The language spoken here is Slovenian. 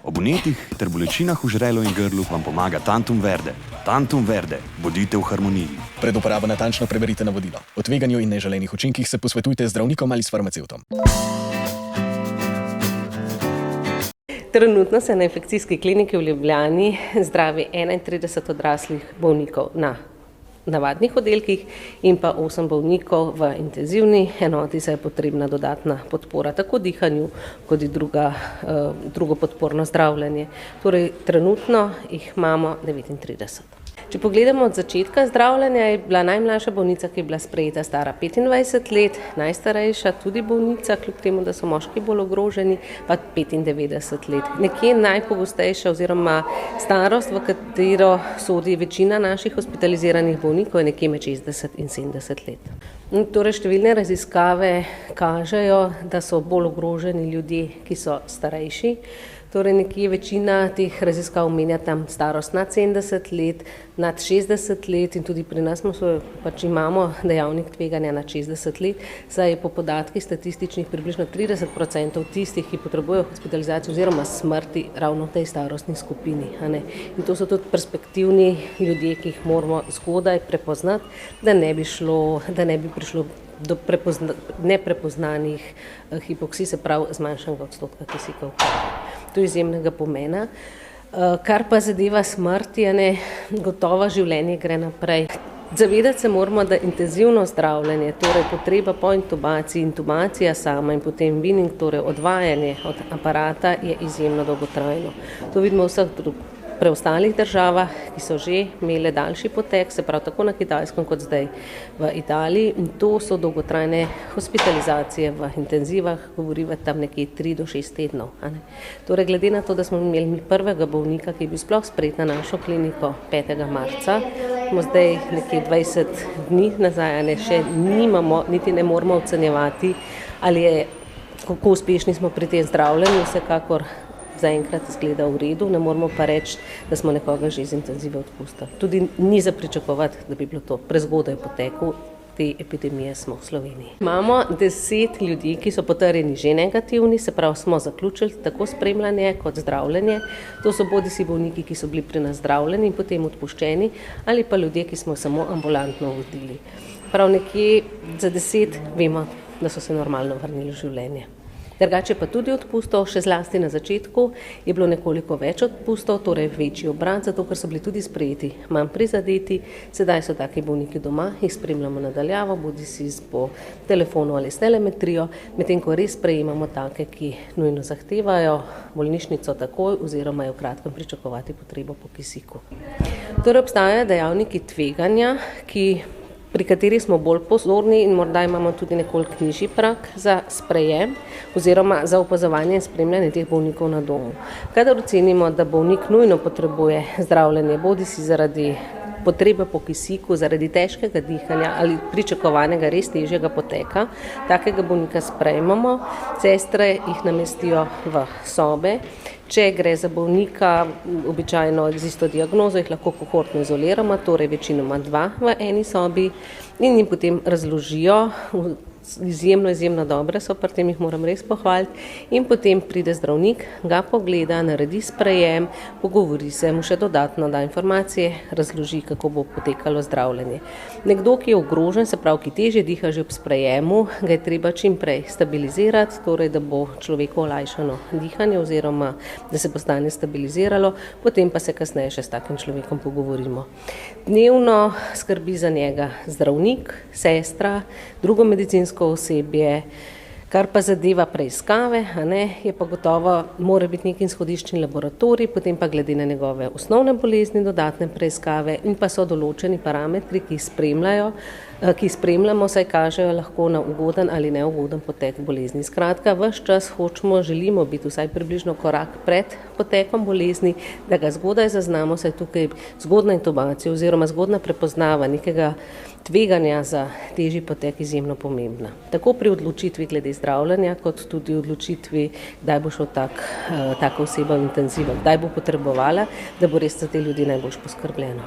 Ob vnetih ter bolečinah v žrelu in grlu vam pomaga Tantum Verde. Tantum Verde, bodite v harmoniji. Pred uporabo natančno preverite navodila. O tveganju in neželenih učinkih se posvetujte z zdravnikom ali s farmacevtom. Trenutno se na infekcijski kliniki v Ljubljani zdravi 31 odraslih bolnikov na navadnih oddelkih in pa 8 bolnikov v intenzivni enoti, saj je potrebna dodatna podpora tako dihanju kot drugo podporno zdravljenje. Torej, trenutno jih imamo 39. Če pogledamo od začetka zdravljenja, je bila najmlajša bolnica, ki je bila sprejeta, stara 25 let, najstarejša tudi bolnica, kljub temu, da so moški bolj ogroženi, pa 95 let. Nekje najpogostejša oziroma starost, v katero sodi večina naših hospitaliziranih bolnikov, je nekje med 60 in 70 let. Torej, številne raziskave kažejo, da so bolj ogroženi ljudje, ki so starejši. Torej, nekje večina teh raziskav omenja tam starost nad 70 let, nad 60 let in tudi pri nas imamo dejavnik tveganja nad 60 let, saj je po podatkih statističnih približno 30% tistih, ki potrebujejo hospitalizacijo oziroma smrti ravno v tej starostni skupini. In to so tudi perspektivni ljudje, ki jih moramo zgodaj prepoznati, da ne bi prišlo do neprepoznanih hipoksij, se pravi zmanjšanega odstotka kisika v krvi. To je izjemnega pomena. Kar pa zadeva smrt, gotovo življenje gre naprej. Zavedati se moramo, da intenzivno zdravljenje, torej potreba po intubaciji, intubacija sama in potem weaning, torej odvajanje od aparata, je izjemno dolgotrajno. To vidimo v vseh preostalih državah, ki so že imele daljši potek, se pravi tako na Kitajskem kot zdaj v Italiji. In to so dolgotrajne hospitalizacije v intenzivah, govoriva tam nekje 3 do 6 tednov. Torej, glede na to, da smo imeli prvega bolnika, ki je bil sploh sprejet na našo kliniko 5. marca, smo zdaj nekje 20 dni nazaj, še nimamo, niti ne moramo ocenjevati, kako uspešni smo pri tem zdravljenju, vsekakor zaenkrat izgleda v redu, ne moramo pa reči, da smo nekoga že iz intenzive odpustili. Tudi ni za pričakovati, da bi bilo to prezgodaj poteku te epidemije smo v Sloveniji. Imamo 10 ljudi, ki so potrjeni že negativni, se pravi smo zaključili tako spremljanje kot zdravljenje. To so bodisi bolniki, ki so bili pri nas zdravljeni in potem odpuščeni, ali pa ljudje, ki smo samo ambulantno vodili. Prav nekje za 10 vemo, da so se normalno vrnili v življenje. Drugače pa tudi odpustov, še zlasti na začetku je bilo nekoliko več odpustov, torej večji obrat, zato ker so bili tudi sprejeti manj prizadeti. Sedaj so taki bolniki doma, jih spremljamo nadaljavo, bodisi po telefonu ali s telemetrijo, medtem ko res sprejemamo take, ki nujno zahtevajo bolnišnico takoj oziroma je v kratkem pričakovati potrebo po kisiku. Torej obstajajo dejavniki tveganja, pri kateri smo bolj pozorni in morda imamo tudi nekoliko nižji prag za sprejem oziroma za opazovanje in spremljanje teh bolnikov na domu. Kadar ocenimo, da bolnik nujno potrebuje zdravljenje, bodisi zaradi potrebe po kisiku, zaradi težkega dihanja ali pričakovanega res težjega poteka, takega bolnika sprejmemo, sestre jih namestijo v sobe. Če gre za bolnika, običajno z isto diagnozo, jih lahko kohortno izoliramo, torej večinoma 2 v eni sobi in jim potem razložijo, izjemno dobre so, pri tem jih moram res pohvaliti, in potem pride zdravnik, ga pogleda, naredi sprejem, pogovori se, mu še dodatno da informacije, razloži, kako bo potekalo zdravljenje. Nekdo, ki je ogrožen, se pravi, ki težje diha že ob sprejemu, ga je treba čim prej stabilizirati, torej da bo človeku olajšano dihanje oziroma da se bo stanje stabiliziralo, potem pa se kasneje še s takim človekom pogovorimo. Dnevno skrbi za njega zdravnik, sestra, drugo medicinsko osebje. Kar pa zadeva preiskave, je pa gotovo, mora biti neki izhodiščni laboratorij, potem pa glede na njegove osnovne bolezni, dodatne preiskave in pa so določeni parametri, ki spremljamo, saj kažejo lahko na ugoden ali neugoden potek bolezni. Skratka, ves čas želimo biti vsaj približno korak pred potekom bolezni, da ga zgodaj zaznamo, saj tukaj zgodna intubacija oziroma zgodna prepoznava nekega tveganja za težji potek izjemno pomembna. Tako pri odločitvi glede zdravljenja, kot tudi odločitvi, kdaj bo šel taka oseba v intenzivo, kdaj bo potrebovala, da bo res za te ljudi najbolj poskrbljeno.